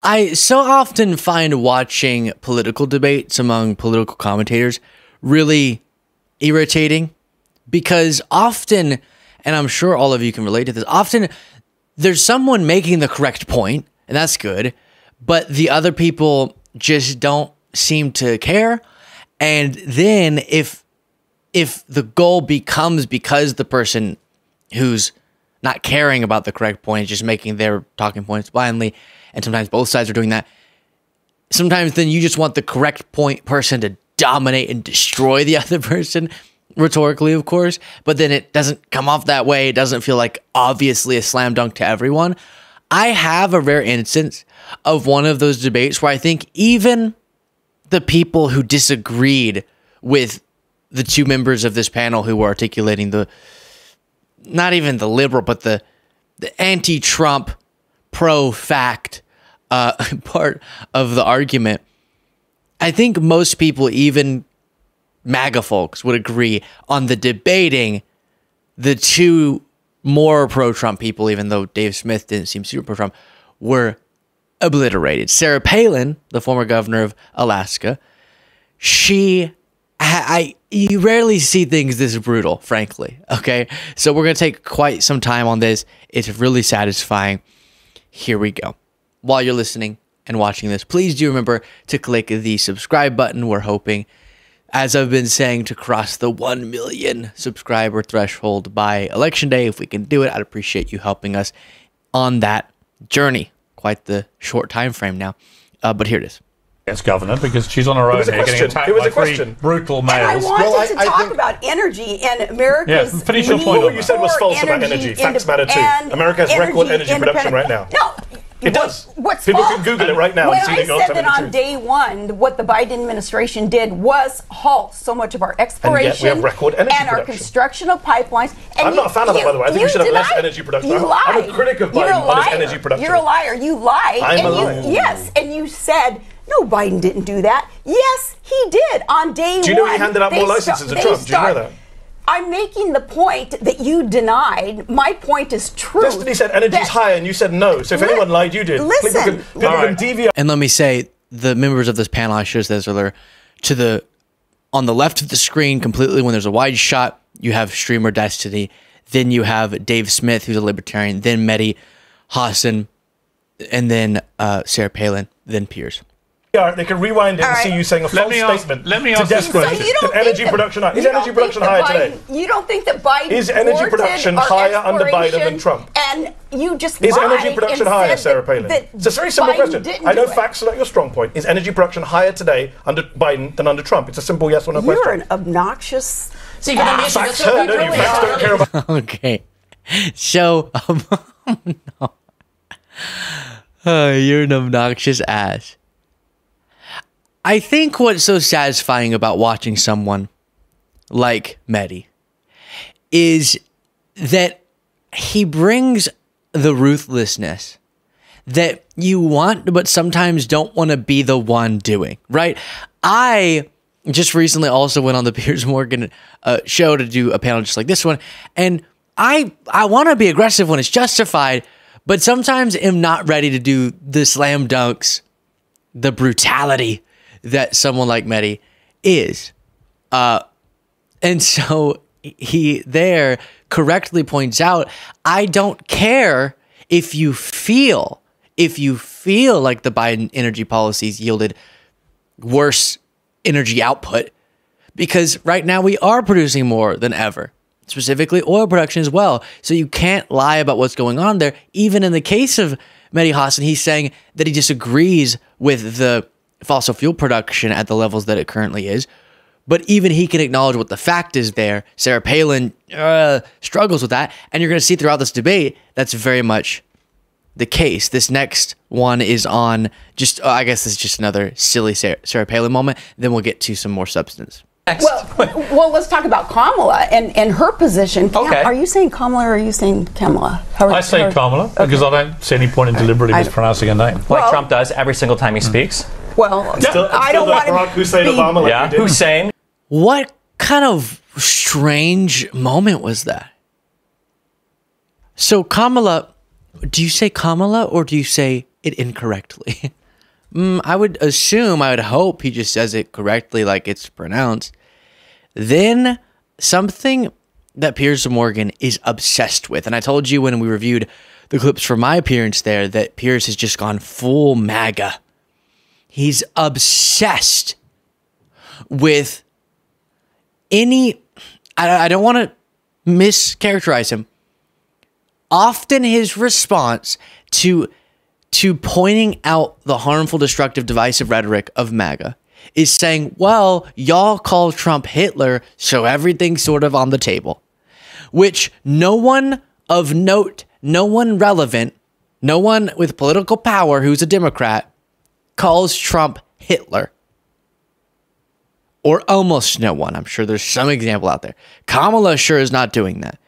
I so often find watching political debates among political commentators really irritating because often, and I'm sure all of you can relate to this, often there's someone making the correct point, and that's good, but the other people just don't seem to care. And then if the goal becomes because the person who's not caring about the correct point is just making their talking points blindly, and sometimes both sides are doing that, sometimes then you just want the correct point person to dominate and destroy the other person, rhetorically, of course, but then it doesn't come off that way. It doesn't feel like obviously a slam dunk to everyone. I have a rare instance of one of those debates where I think even the people who disagreed with the two members of this panel who were articulating the, not even the liberal, but the anti-Trump, pro-fact part of the argument, I think most people, even MAGA folks, would agree on the debating the two more pro-Trump people, even though Dave Smith didn't seem super pro-Trump, were obliterated. Sarah Palin, the former governor of Alaska, you rarely see things this brutal, frankly, okay? So we're going to take quite some time on this. It's really satisfying. Here we go. While you're listening and watching this, please do remember to click the subscribe button. We're hoping, as I've been saying, to cross the 1 million subscriber threshold by Election Day. If we can do it, I'd appreciate you helping us on that journey. Quite the short time frame now, but here it is. As governor, because she's on her own here, getting attacked by three brutal males. And I wanted to talk about energy and America's... Yeah, finish your point. What you said was false about energy. Facts matter too. America has record energy production right now. No. It does. What's People false? can Google it right now When and see I the said that on day one, what the Biden administration did was halt so much of our exploration and yet we have record energy and our construction of pipelines. And I'm not a fan of that, by the way. I think we should have less energy production. You lied. I'm a critic of Biden on his energy production. You're a liar. You lied. I'm a liar. Yes, and you said, no, Biden didn't do that. Yes, he did on day one. Do you know he handed out more licenses than Trump? Do you know that? I'm making the point that you denied. My point is true. Destiny said energy's higher, and you said no. So if anyone lied, you did. Listen. People can deviate. And let me say, the members of this panel, I should have said this earlier, on the left of the screen, completely when there's a wide shot, you have Streamer Destiny. Then you have Dave Smith, who's a libertarian. Then Mehdi Hassan, and then Sarah Palin. Then Piers. They can rewind it and see you saying a false statement. Let me ask this question. Is energy production higher today? You don't think that Biden is energy production higher under Biden than Trump? And you just is energy production higher, Sarah Palin? It's a very simple question. I know facts are not your strong point. Is energy production higher today under Biden than under Trump? It's a simple yes or no question. You're an obnoxious. See, facts don't care about. Okay, so no. You're an obnoxious ass. I think what's so satisfying about watching someone like Mehdi is that he brings the ruthlessness that you want, but sometimes don't want to be the one doing, right? I just recently also went on the Piers Morgan show to do a panel just like this one, and I want to be aggressive when it's justified, but sometimes am not ready to do the slam dunks, the brutality that someone like Mehdi is. And so he there correctly points out, I don't care if you feel like the Biden energy policies yielded worse energy output, because right now we are producing more than ever, specifically oil production as well. So you can't lie about what's going on there. Even in the case of Mehdi Hassan, he's saying that he disagrees with the fossil fuel production at the levels that it currently is. But even he can acknowledge what the fact is there. Sarah Palin struggles with that. And you're going to see throughout this debate, that's very much the case. This next one is on just, I guess this is just another silly Sarah Palin moment. Then we'll get to some more substance. Well, let's talk about Kamala and her position. Okay. Are you saying Kamala or are you saying Kamala? I say Kamala because I don't see any point in deliberately mispronouncing her name. Like Trump does every single time he speaks. Well, I don't want Barack Hussein Obama. Like yeah, Hussein. What kind of strange moment was that? So Kamala, do you say Kamala or do you say it incorrectly. I would hope he just says it correctly like it's pronounced. Then something that Piers Morgan is obsessed with, and I told you when we reviewed the clips from my appearance there that Piers has just gone full MAGA. He's obsessed with I don't want to mischaracterize him. Often his response to pointing out the harmful, destructive, divisive rhetoric of MAGA is saying, well, y'all call Trump Hitler, so everything's sort of on the table. Which no one of note, no one relevant, no one with political power who's a Democrat calls Trump Hitler. Or almost no one. I'm sure there's some example out there. Kamala sure is not doing that.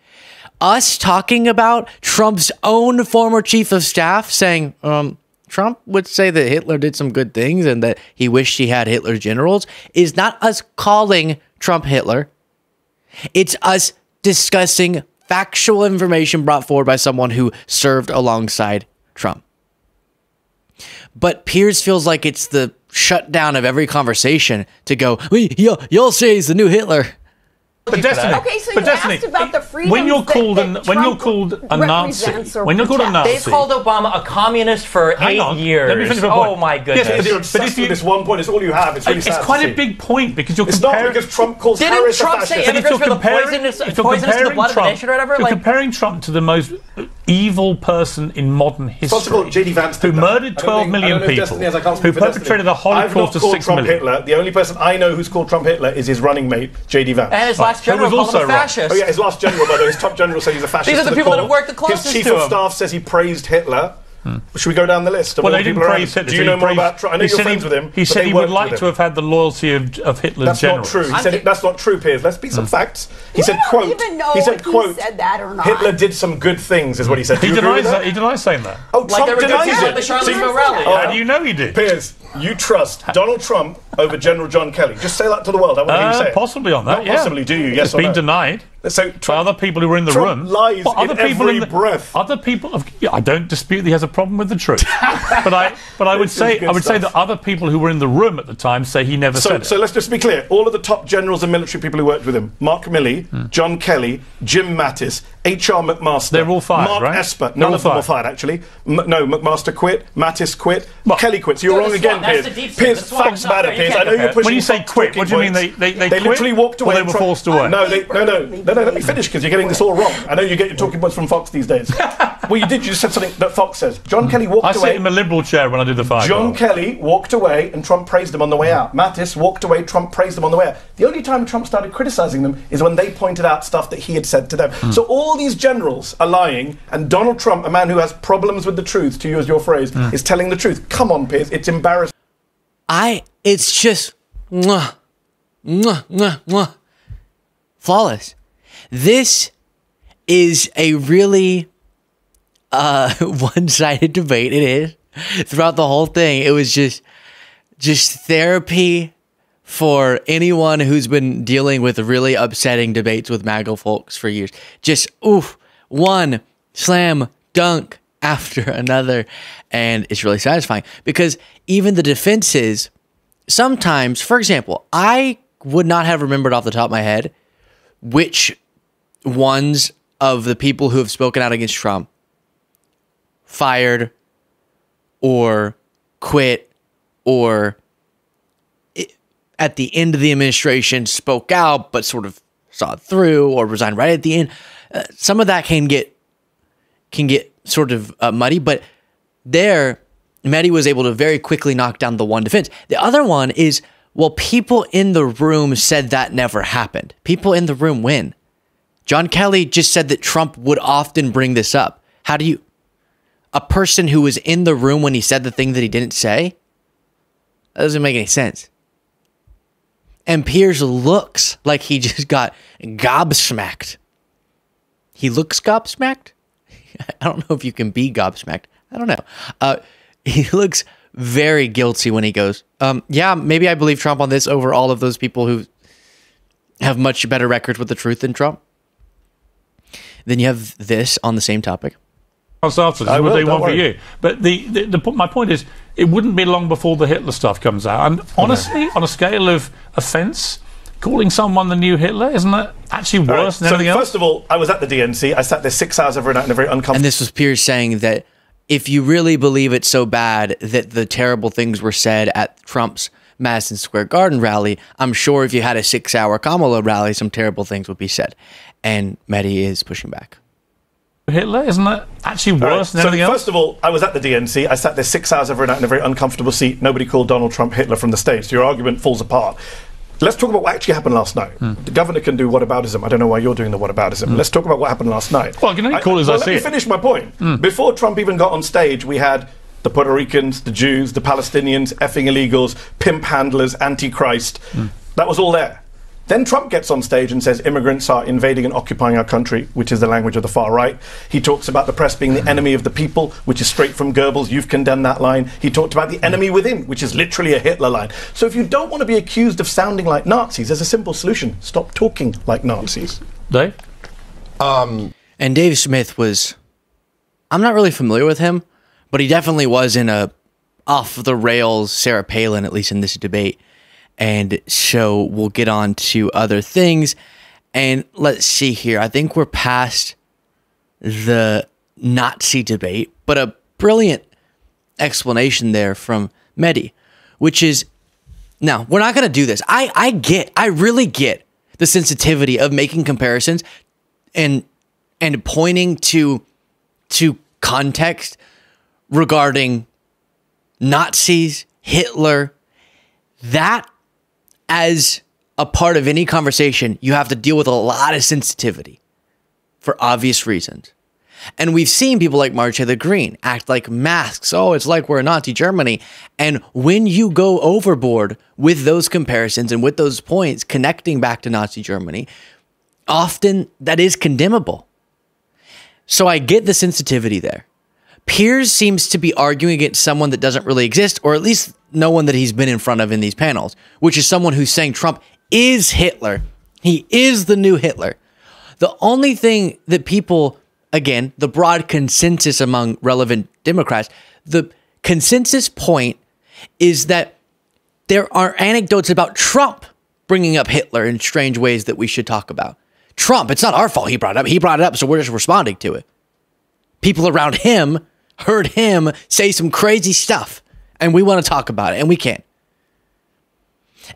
Us talking about Trump's own former chief of staff saying, Trump would say that Hitler did some good things and that he wished he had Hitler generals is not us calling Trump Hitler. It's us discussing factual information brought forward by someone who served alongside Trump. But Piers feels like it's the shutdown of every conversation to go, you'll say he's the new Hitler. But Destiny, okay, so you asked about the freedoms when you're called a Nazi, when you're called a Nazi, they've called Obama a communist for 8 years. Let me finish my point. Oh my goodness! Yes, but if you this one point, it's all you have. It's really sad. It's quite a big point because you're comparing. It's not because Trump calls Harris a fascist. Didn't Trump say immigrants were the poisonous to the blood of the nation or whatever? You're comparing Trump to the most evil person in modern history, J.D. Vance who murdered 12 million people, who perpetrated a Holocaust of 6 million. Hitler. The only person I know who's called Trump Hitler is his running mate, J.D. Vance. And his last general called him a fascist. Oh yeah, his last general, by the way, his top general said he's a fascist. These are the people that have worked the closest to him. His chief of staff says he praised Hitler. Should we go down the list? Well, they didn't praise Hitler. Do you know more about Trump? I know you're friends with him. He said he would like to have had the loyalty of Hitler's generals. That's not true. He said that's not true, Piers. Let's be some facts. He said, "quote." He said, "quote." Said that or not? Hitler did some good things, is what he said. He denies that. He denies saying that. Oh, Trump denies it. The Charlottesville rally. How do you know he did? Piers, you trust Donald Trump over General John Kelly. Just say that to the world. I want to hear you say it. Possibly on that. Not possibly, do you? Yes or no? It's been denied. So by other people who were in the room. Lies in every breath. Other people. I don't dispute that he has a problem with the truth, but I would say that other people who were in the room at the time say he never said it. So let's just be clear. All of the top generals and military people who worked with him: Mark Milley, John Kelly, Jim Mattis, H.R. McMaster. They're all fired, Mark right? Esper. None of them were fired, actually. No, McMaster quit. Mattis quit. Kelly quit. So you're wrong again, Piers. Piers, facts matter, Piers. I know you're pushing. When you say quit, what do you mean? They literally walked away. Or they were forced away. No. Let me finish because you're getting this all wrong. I know you get your talking points from Fox these days. Well, you did. You just said something that Fox says. John Kelly walked away. I sit in the Liberal chair when I did the fire. John Kelly walked away and Trump praised him on the way out. Mattis walked away, Trump praised him on the way out. The only time Trump started criticising them is when they pointed out stuff that he had said to them. So all these generals are lying, and Donald Trump, a man who has problems with the truth, to use your phrase, is telling the truth. Come on, Piers, it's embarrassing. It's just flawless. This is a really one-sided debate. It is. Throughout the whole thing, it was just therapy for anyone who's been dealing with really upsetting debates with MAGA folks for years. Just, one slam dunk after another. And it's really satisfying because even the defenses, sometimes, for example, I would not have remembered off the top of my head which ones of the people who have spoken out against Trump fired or quit or at the end of the administration spoke out but sort of saw it through or resigned right at the end. Some of that can get sort of muddy, but there Mehdi was able to very quickly knock down the one defense. The other one is, well, people in the room said that never happened. People in the room win. John Kelly just said that Trump would often bring this up. How do you... A person who was in the room when he said the thing that he didn't say? That doesn't make any sense. And Piers looks like he just got gobsmacked. He looks gobsmacked? I don't know if you can be gobsmacked. I don't know. He looks very guilty when he goes, yeah, maybe I believe Trump on this over all of those people who have much better records with the truth than Trump. Then you have this on the same topic. afterwards. We'll do one for you. But my point is, it wouldn't be long before the Hitler stuff comes out. And honestly, on a scale of offence, calling someone the new Hitler, isn't that actually worse than anything else? First of all, I was at the DNC. I sat there 6 hours every night in a very uncomfortable... And this was Piers saying that if you really believe it's so bad that the terrible things were said at Trump's Madison Square Garden rally, I'm sure if you had a 6-hour Kamala rally, some terrible things would be said. And Mehdi is pushing back. Hitler, isn't that actually worse than anything else? First of all, I was at the DNC. I sat there 6 hours every night in a very uncomfortable seat. Nobody called Donald Trump Hitler from the stage. So your argument falls apart. Let's talk about what actually happened last night. The governor can do whataboutism. I don't know why you're doing the whataboutism. Let's talk about what happened last night. Well, can I call it as I see it? Let me finish my point. Before Trump even got on stage, we had the Puerto Ricans, the Jews, the Palestinians, effing illegals, pimp handlers, antichrist. That was all there. Then Trump gets on stage and says immigrants are invading and occupying our country, which is the language of the far right. He talks about the press being the enemy of the people, which is straight from Goebbels. You've condemned that line. He talked about the enemy within, which is literally a Hitler line. So if you don't want to be accused of sounding like Nazis, there's a simple solution. Stop talking like Nazis. Dave? And Dave Smith was... I'm not really familiar with him, but he definitely was in a off-the-rails Sarah Palin, at least in this debate. And so we'll get on to other things. And let's see here. I think we're past the Nazi debate, but a brilliant explanation there from Mehdi, which is, now, we're not going to do this. I really get the sensitivity of making comparisons and pointing to context regarding Nazis, Hitler, that as a part of any conversation, you have to deal with a lot of sensitivity for obvious reasons. And we've seen people like Marjorie Taylor Greene act like masks. Oh, it's like we're in Nazi Germany. And when you go overboard with those comparisons and with those points connecting back to Nazi Germany, often that is condemnable. So I get the sensitivity there. Piers seems to be arguing against someone that doesn't really exist, or at least no one that he's been in front of in these panels, which is someone who's saying Trump is Hitler. He is the new Hitler. The only thing that people, again, the broad consensus among relevant Democrats, the consensus point is that there are anecdotes about Trump bringing up Hitler in strange ways that we should talk about. Trump, it's not our fault he brought it up. He brought it up, so we're just responding to it. People around him heard him say some crazy stuff, and we want to talk about it, and we can't.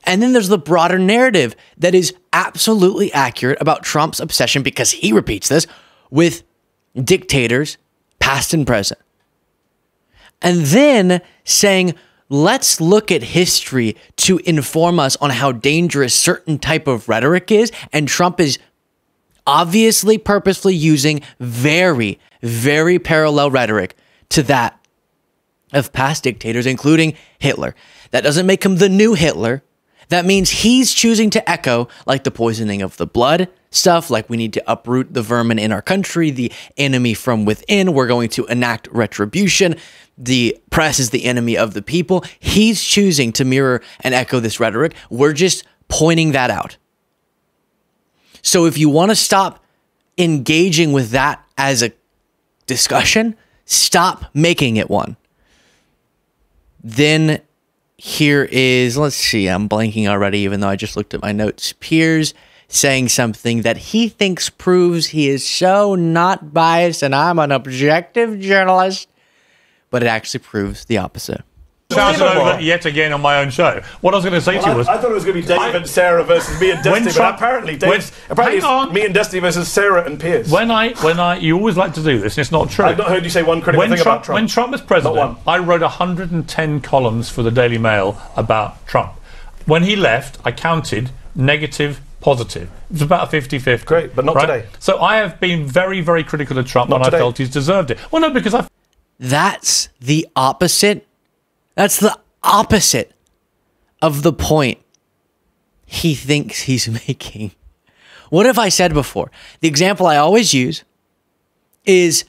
And then there's the broader narrative that is absolutely accurate about Trump's obsession, because he repeats this, with dictators, past and present. And then saying, let's look at history to inform us on how dangerous certain type of rhetoric is, and Trump is obviously purposefully using very, very parallel rhetoric to that of past dictators, including Hitler. That doesn't make him the new Hitler. That means he's choosing to echo, like the poisoning of the blood stuff, like we need to uproot the vermin in our country, the enemy from within, we're going to enact retribution, the press is the enemy of the people. He's choosing to mirror and echo this rhetoric. We're just pointing that out. So if you want to stop engaging with that as a discussion, stop making it one. Then here is, let's see, I'm blanking already, even though I just looked at my notes. Piers saying something that he thinks proves he is so not biased and I'm an objective journalist, but it actually proves the opposite. Sounds over yet again on my own show. What I was going to say to you was... I thought it was going to be Dave and Sarah versus me and Destiny, but apparently it's me and Destiny versus Sarah and Piers. You always like to do this, and it's not true. I've not heard you say one critical thing about Trump. When Trump was president, I wrote 110 columns for the Daily Mail about Trump. When he left, I counted negative, positive. It was about a 50-50. Great, but not today. So I have been very, very critical of Trump, and I felt he's deserved it. Well, no, because I... That's the opposite. That's the opposite of the point he thinks he's making. What have I said before? The example I always use is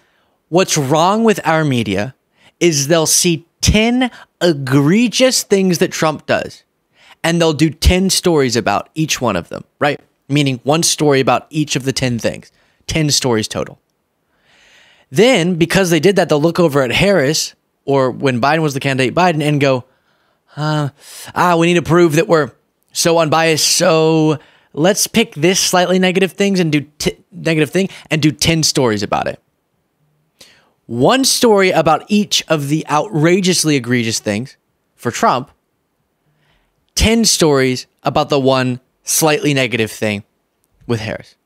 what's wrong with our media is they'll see 10 egregious things that Trump does, and they'll do 10 stories about each one of them, right? Meaning one story about each of the 10 things. 10 stories total. Then, because they did that, they'll look over at Harris, or when Biden was the candidate, Biden, and go, we need to prove that we're so unbiased. So let's pick this slightly negative things and do negative thing and do 10 stories about it. One story about each of the outrageously egregious things for Trump. 10 stories about the one slightly negative thing with Harris.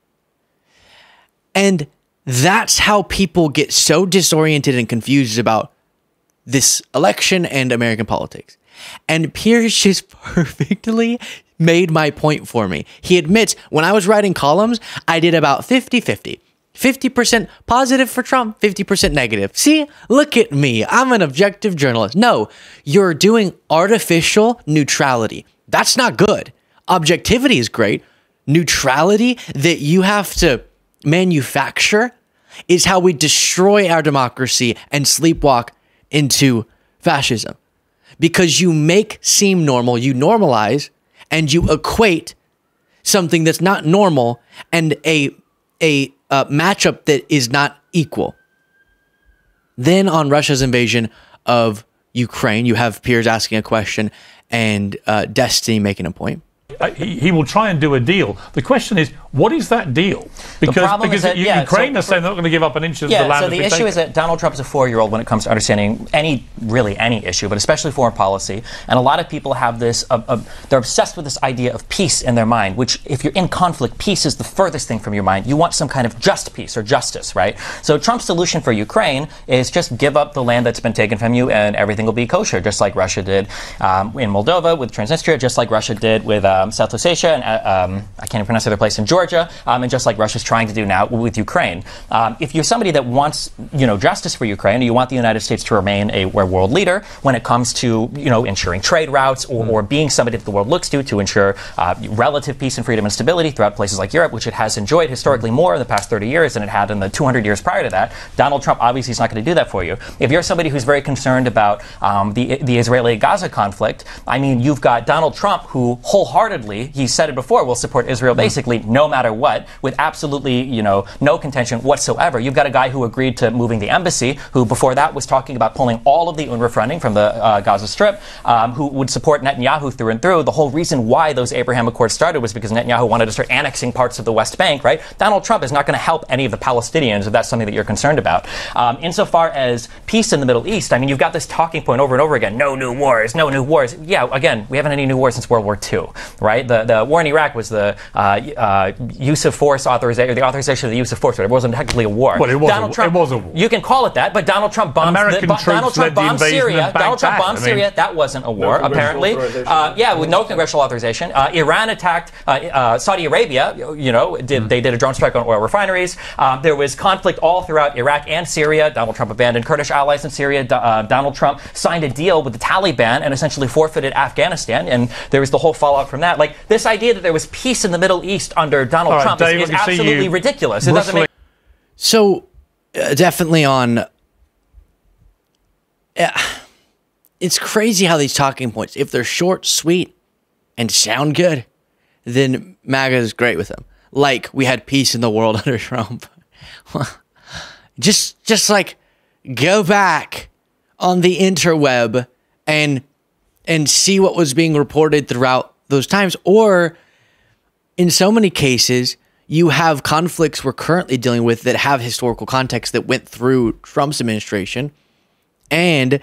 And that's how people get so disoriented and confused about this election and American politics. And Piers just perfectly made my point for me. He admits, when I was writing columns, I did about 50-50. 50% positive for Trump, 50% negative. See, look at me. I'm an objective journalist. No, you're doing artificial neutrality. That's not good. Objectivity is great. Neutrality that you have to manufacture is how we destroy our democracy and sleepwalk into fascism. Because you make seem normal, you normalize, and you equate something that's not normal and a matchup that is not equal. Then on Russia's invasion of Ukraine, you have Piers asking a question and Destiny making a point. He will try and do a deal. The question is, what is that deal? Because Ukraine is saying they're not going to give up an inch of the land. So the issue is that Donald Trump is a 4-year-old when it comes to understanding any issue, but especially foreign policy. And a lot of people have this, they're obsessed with this idea of peace in their mind, which if you're in conflict, peace is the furthest thing from your mind. You want some kind of just peace or justice, right? So Trump's solution for Ukraine is just give up the land that's been taken from you and everything will be kosher, just like Russia did in Moldova with Transnistria, just like Russia did with South Ossetia, and I can't even pronounce the other place in Georgia, and just like Russia's trying to do now with Ukraine. If you're somebody that wants, justice for Ukraine, and you want the United States to remain a world leader when it comes to, ensuring trade routes or being somebody that the world looks to ensure relative peace and freedom and stability throughout places like Europe, which it has enjoyed historically more in the past 30 years than it had in the 200 years prior to that. Donald Trump obviously is not going to do that for you. If you're somebody who's very concerned about the Israeli-Gaza conflict, I mean, you've got Donald Trump who wholeheartedly, he said it before, will support Israel basically no matter what, with absolutely, no contention whatsoever. You've got a guy who agreed to moving the embassy, who before that was talking about pulling all of the UNRWA funding from the Gaza Strip, who would support Netanyahu through and through. The whole reason why those Abraham Accords started was because Netanyahu wanted to start annexing parts of the West Bank, right? Donald Trump is not going to help any of the Palestinians if that's something that you're concerned about. Insofar as peace in the Middle East, I mean, you've got this talking point over and over again, no new wars, no new wars. Yeah, again, we haven't had any new wars since World War II, right? The war in Iraq was the use of force authorization, the authorization of the use of force. It wasn't technically a war. Well, it was a war. You can call it that, but Donald Trump bombed Syria. Donald Trump bombed Syria. That wasn't a war, apparently. With no congressional authorization. Iran attacked Saudi Arabia. They did a drone strike on oil refineries. There was conflict all throughout Iraq and Syria. Donald Trump abandoned Kurdish allies in Syria. Donald Trump signed a deal with the Taliban and essentially forfeited Afghanistan. And there was the whole fallout from that. Like, this idea that there was peace in the Middle East under Donald Trump is absolutely ridiculous. It doesn't make... So, definitely on... it's crazy how these talking points, if they're short, sweet, and sound good, then MAGA is great with them. Like, we had peace in the world under Trump. just like, go back on the interweb and see what was being reported throughout those times. Or in so many cases, you have conflicts we're currently dealing with that have historical context that went through Trump's administration. And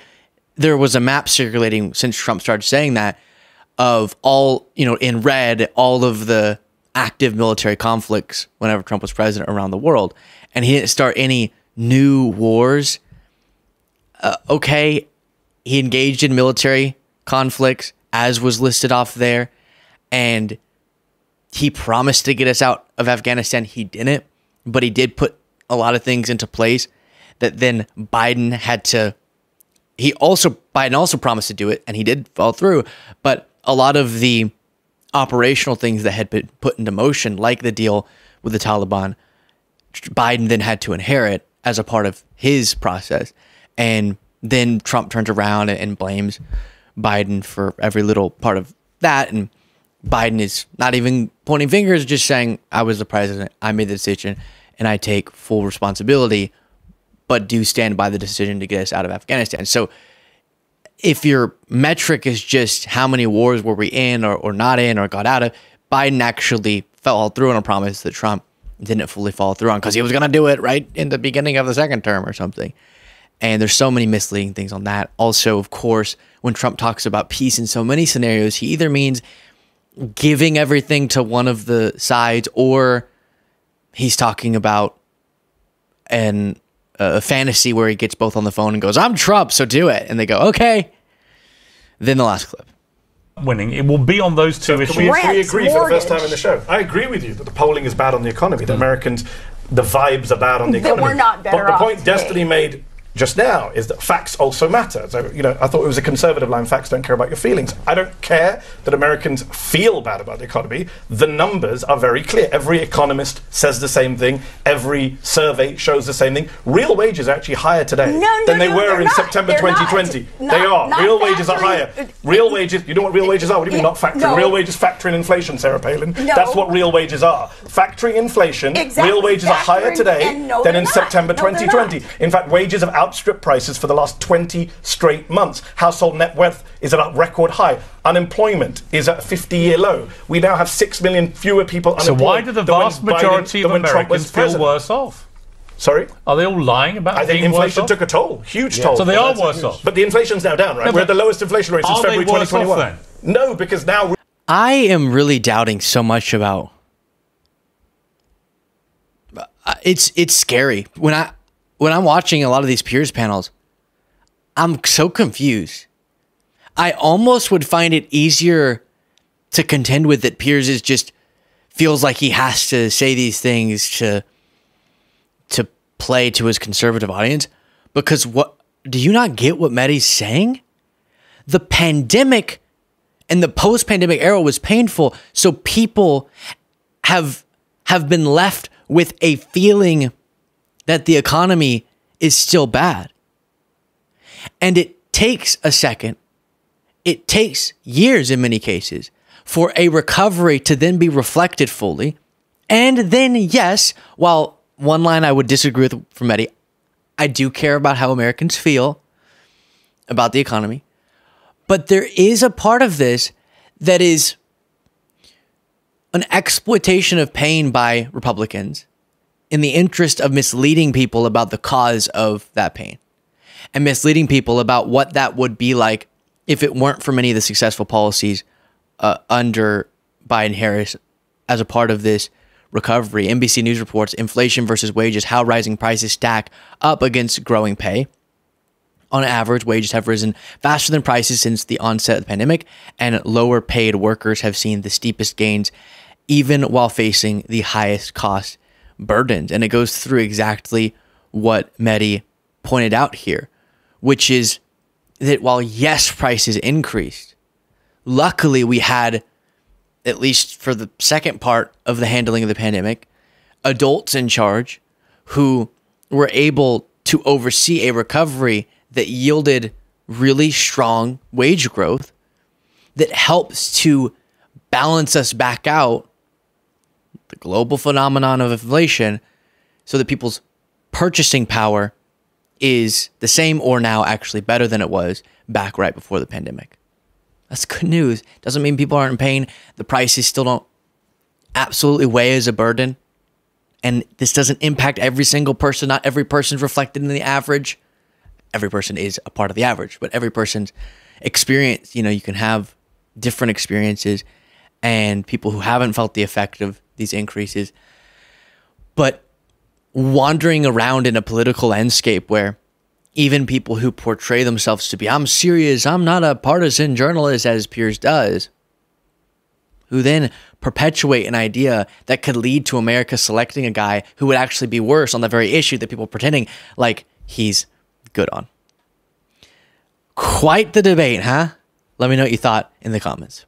there was a map circulating since Trump started saying that of all, in red, all of the active military conflicts whenever Trump was president around the world. And he didn't start any new wars. Okay, he engaged in military conflicts, as was listed off there. And he promised to get us out of Afghanistan. He didn't, but he did put a lot of things into place that then Biden had to... Biden also promised to do it, and he did follow through. But a lot of the operational things that had been put into motion, like the deal with the Taliban, Biden then had to inherit as a part of his process. And then Trump turns around and blames Biden for every little part of that. And Biden is not even pointing fingers, just saying, I was the president, I made the decision, and I take full responsibility but do stand by the decision to get us out of Afghanistan. So if your metric is just how many wars were we in or not in or got out of, Biden actually followed through on a promise that Trump didn't fully follow through on because he was going to do it right in the beginning of the second term or something. And there's so many misleading things on that. Also, of course, when Trump talks about peace in so many scenarios, he either means giving everything to one of the sides, or he's talking about a fantasy where he gets both on the phone and goes, "I'm Trump, so do it." And they go, "Okay." Then the last clip. Winning. It will be on those two issues. We agree for the first time in the show. I agree with you that the polling is bad on the economy. The Americans, the vibes are bad on the economy. That we're not better But the off point today. Destiny made just now is that facts also matter. So, I thought it was a conservative line, facts don't care about your feelings. I don't care that Americans feel bad about the economy. The numbers are very clear. Every economist says the same thing. Every survey shows the same thing. Real wages are actually higher today than they were in September 2020. They are. Real wages are higher. Real wages, you know what real wages are? What do you mean not factoring? No. Real wages factoring inflation, Sarah Palin. No. That's what real wages are. Factoring inflation, Exactly. real wages are higher Factoring, today and no, than they're in not. September No, they're 2020. not. In fact, wages have outstripped prices for the last 20 straight months. Household net worth is at a record high. Unemployment is at a 50-year low. We now have 6 million fewer people unemployed. So why do the vast majority of Americans feel worse off? Sorry? Are they all lying about I think being worse inflation off? took a toll, huge toll. So they are worse off. But the inflation's now down, right? No, We're at but the lowest inflation rate since are they February worse off 2021. No, because now I am really doubting so much about. It's scary when I'm watching a lot of these Piers panels. I'm so confused. I almost would find it easier to contend with that Piers is just feels like he has to say these things to play to his conservative audience, because what do you not get what Mehdi's saying? The pandemic and the post-pandemic era was painful, so people have been left with a feeling that the economy is still bad. And it takes a second. It takes years in many cases for a recovery to then be reflected fully. And then, yes, while one line I would disagree with from Mehdi, I do care about how Americans feel about the economy. But there is a part of this that is an exploitation of pain by Republicans in the interest of misleading people about the cause of that pain and misleading people about what that would be like if it weren't for many of the successful policies under Biden-Harris as a part of this recovery. NBC News reports inflation versus wages, how rising prices stack up against growing pay. On average, wages have risen faster than prices since the onset of the pandemic, and lower paid workers have seen the steepest gains even while facing the highest cost burdens. And it goes through exactly what Mehdi pointed out here, which is that while, yes, prices increased, luckily we had, at least for the second part of the handling of the pandemic, adults in charge who were able to oversee a recovery that yielded really strong wage growth that helps to balance us back out the global phenomenon of inflation so that people's purchasing power is the same or now actually better than it was back right before the pandemic. That's good news. Doesn't mean people aren't in pain. The prices still don't absolutely weigh as a burden. And this doesn't impact every single person. Not every person's reflected in the average. Every person is a part of the average, but every person's experience, you can have different experiences and people who haven't felt the effect of these increases. But wandering around in a political landscape where even people who portray themselves to be, I'm serious, I'm not a partisan journalist, as Piers does, who then perpetuate an idea that could lead to America selecting a guy who would actually be worse on the very issue that people are pretending like he's good on. Quite the debate, huh? Let me know what you thought in the comments.